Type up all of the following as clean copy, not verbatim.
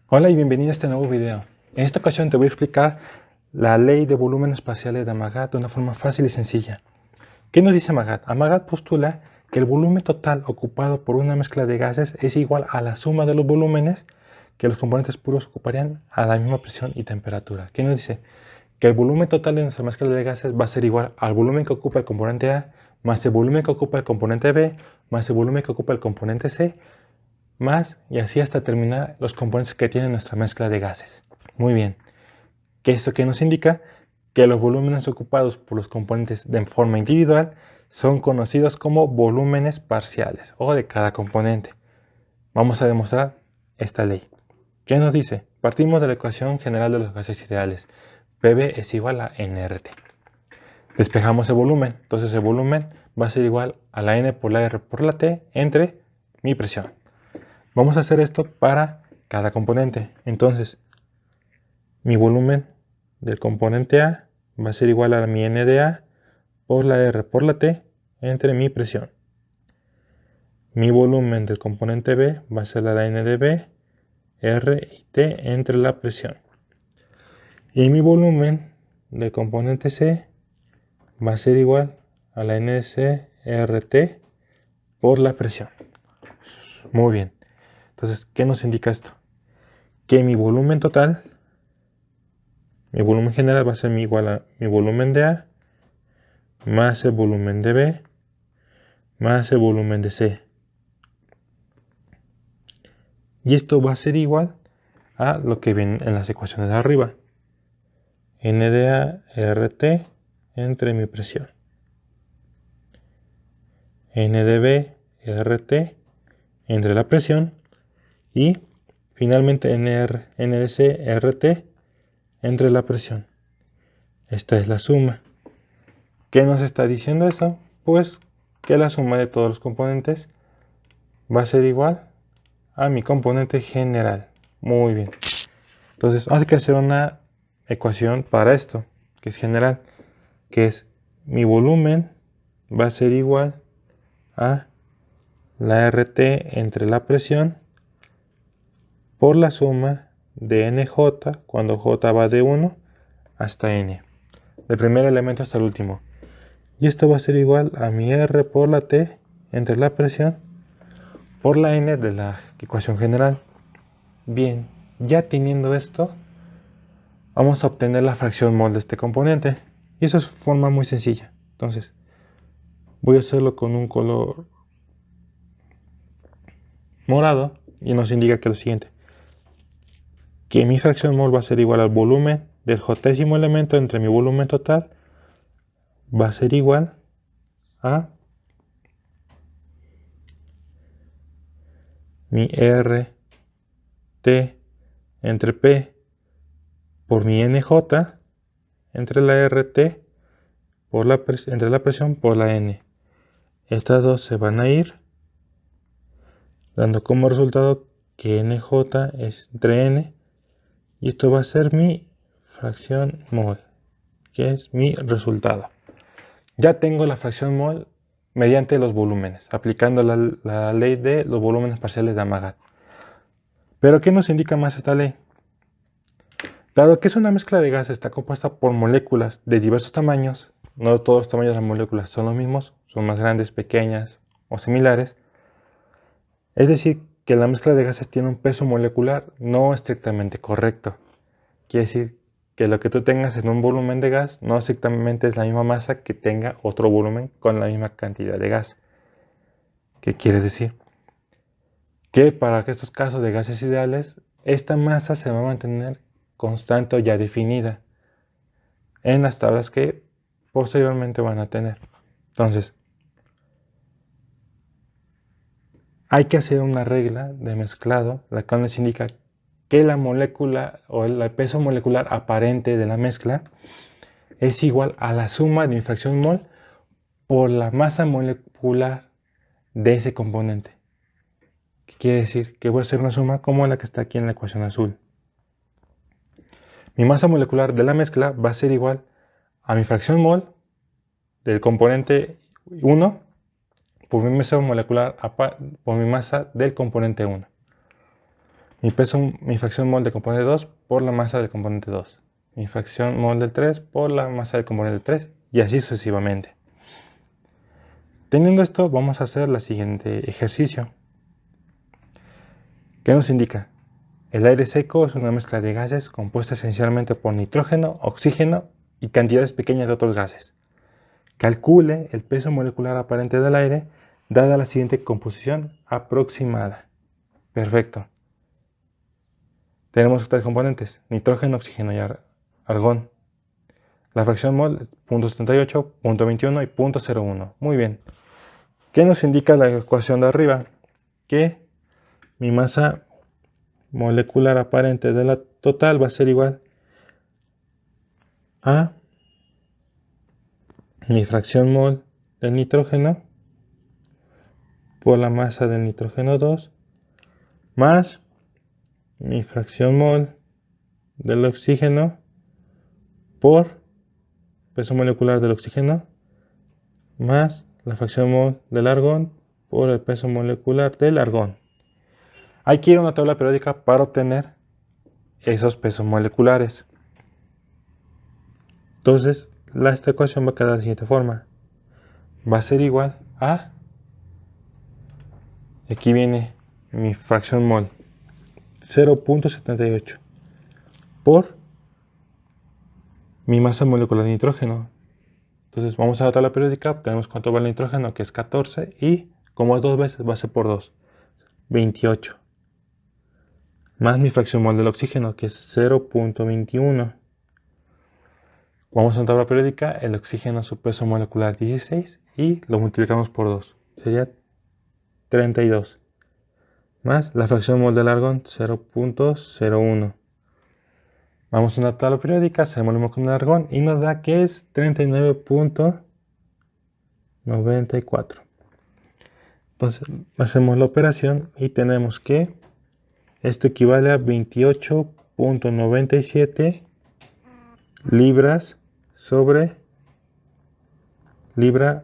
Hola y bienvenido a este nuevo video. En esta ocasión te voy a explicar la ley de volúmenes parciales de Amagat de una forma fácil y sencilla. ¿Qué nos dice Amagat? Amagat postula que el volumen total ocupado por una mezcla de gases es igual a la suma de los volúmenes que los componentes puros ocuparían a la misma presión y temperatura. ¿Qué nos dice? Que el volumen total de nuestra mezcla de gases va a ser igual al volumen que ocupa el componente A más el volumen que ocupa el componente B más el volumen que ocupa el componente C más y así hasta terminar los componentes que tiene nuestra mezcla de gases. Muy bien, ¿qué esto que nos indica? Que los volúmenes ocupados por los componentes de forma individual son conocidos como volúmenes parciales o de cada componente. Vamos a demostrar esta ley. ¿Qué nos dice? Partimos de la ecuación general de los gases ideales. PV es igual a nRT. Despejamos el volumen, entonces el volumen va a ser igual a la N por la R por la T entre mi presión. Vamos a hacer esto para cada componente. Entonces, mi volumen del componente A va a ser igual a mi N de A por la R por la T entre mi presión. Mi volumen del componente B va a ser la N de B, R y T entre la presión. Y mi volumen del componente C va a ser igual a la N de C, RT por la presión. Muy bien. Entonces, ¿qué nos indica esto? Que mi volumen total, mi volumen general va a ser igual a mi volumen de A más el volumen de B más el volumen de C. Y esto va a ser igual a lo que viene en las ecuaciones de arriba. N de A RT entre mi presión. N de B RT entre la presión. Y finalmente N de C RT entre la presión. Esta es la suma. ¿Qué nos está diciendo eso? Pues que la suma de todos los componentes va a ser igual a mi componente general. Muy bien. Entonces vamos a hacer una ecuación para esto, que es general, que es mi volumen va a ser igual a la RT entre la presión por la suma de NJ cuando J va de 1 hasta N, del primer elemento hasta el último. Y esto va a ser igual a mi R por la T entre la presión por la N de la ecuación general. Bien, ya teniendo esto, vamos a obtener la fracción mol de este componente. Y eso es forma muy sencilla. Entonces, voy a hacerlo con un color morado y nos indica que lo siguiente. Que mi fracción mol va a ser igual al volumen del jésimo elemento entre mi volumen total. Va a ser igual a mi R T entre P por mi NJ entre la RT por entre la presión por la N. Estas dos se van a ir, dando como resultado que NJ es entre N, y esto va a ser mi fracción mol, que es mi resultado. Ya tengo la fracción mol mediante los volúmenes, aplicando la ley de los volúmenes parciales de Amagat. ¿Pero qué nos indica más esta ley? Dado que es una mezcla de gases, está compuesta por moléculas de diversos tamaños, no todos los tamaños de las moléculas son los mismos, son más grandes, pequeñas o similares. Es decir, que la mezcla de gases tiene un peso molecular no estrictamente correcto. Quiere decir que lo que tú tengas en un volumen de gas no estrictamente es la misma masa que tenga otro volumen con la misma cantidad de gas. ¿Qué quiere decir? Que para estos casos de gases ideales, esta masa se va a mantener constante o ya definida en las tablas que posteriormente van a tener. Entonces, hay que hacer una regla de mezclado, la cual nos indica que la molécula o el peso molecular aparente de la mezcla es igual a la suma de mi fracción mol por la masa molecular de ese componente. ¿Qué quiere decir? Que voy a hacer una suma como la que está aquí en la ecuación azul. Mi masa molecular de la mezcla va a ser igual a mi fracción mol del componente 1 por mi masa molecular por mi masa del componente 1. mi fracción mol del componente 2 por la masa del componente 2. Mi fracción mol del 3 por la masa del componente 3 y así sucesivamente. Teniendo esto, vamos a hacer el siguiente ejercicio. ¿Qué nos indica? El aire seco es una mezcla de gases compuesta esencialmente por nitrógeno, oxígeno y cantidades pequeñas de otros gases. Calcule el peso molecular aparente del aire dada la siguiente composición aproximada. Perfecto. Tenemos tres componentes, nitrógeno, oxígeno y argón. La fracción mol, 0.78, 0.21 y 0.01. Muy bien. ¿Qué nos indica la ecuación de arriba? Que mi masa molecular aparente de la total va a ser igual a mi fracción mol del nitrógeno por la masa del nitrógeno 2 más mi fracción mol del oxígeno por peso molecular del oxígeno más la fracción mol del argón por el peso molecular del argón. Hay que ir a una tabla periódica para obtener esos pesos moleculares. Entonces, esta ecuación va a quedar de la siguiente forma. Va a ser igual a... Aquí viene mi fracción mol 0.78 por mi masa molecular de nitrógeno. Entonces vamos a la tabla periódica, tenemos cuánto vale el nitrógeno, que es 14, y como es 2 veces, va a ser por 2, 28. Más mi fracción mol del oxígeno, que es 0.21. Vamos a la tabla periódica, el oxígeno su peso molecular 16 y lo multiplicamos por 2. Sería 32. Más la fracción mol del argón 0.01. Vamos a una tabla periódica, hacemos lo mismo con el argón y nos da que es 39.94. Entonces hacemos la operación y tenemos que esto equivale a 28.97 libras sobre libra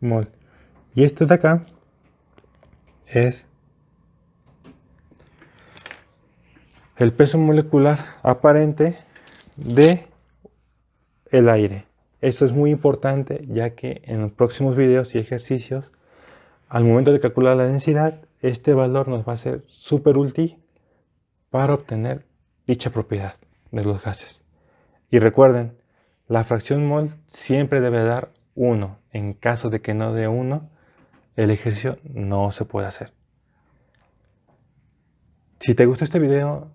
mol. Y esto de acá es el peso molecular aparente de el aire. Esto es muy importante ya que en los próximos videos y ejercicios, al momento de calcular la densidad, este valor nos va a ser súper útil para obtener dicha propiedad de los gases. Y recuerden, la fracción mol siempre debe dar 1. En caso de que no dé 1, el ejercicio no se puede hacer. Si te gustó este video,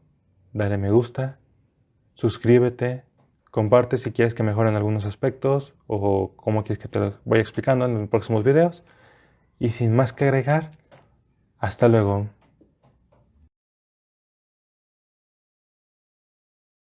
dale me gusta, suscríbete, comparte si quieres que mejoren algunos aspectos o cómo quieres que te lo vaya explicando en los próximos videos. Y sin más que agregar, hasta luego.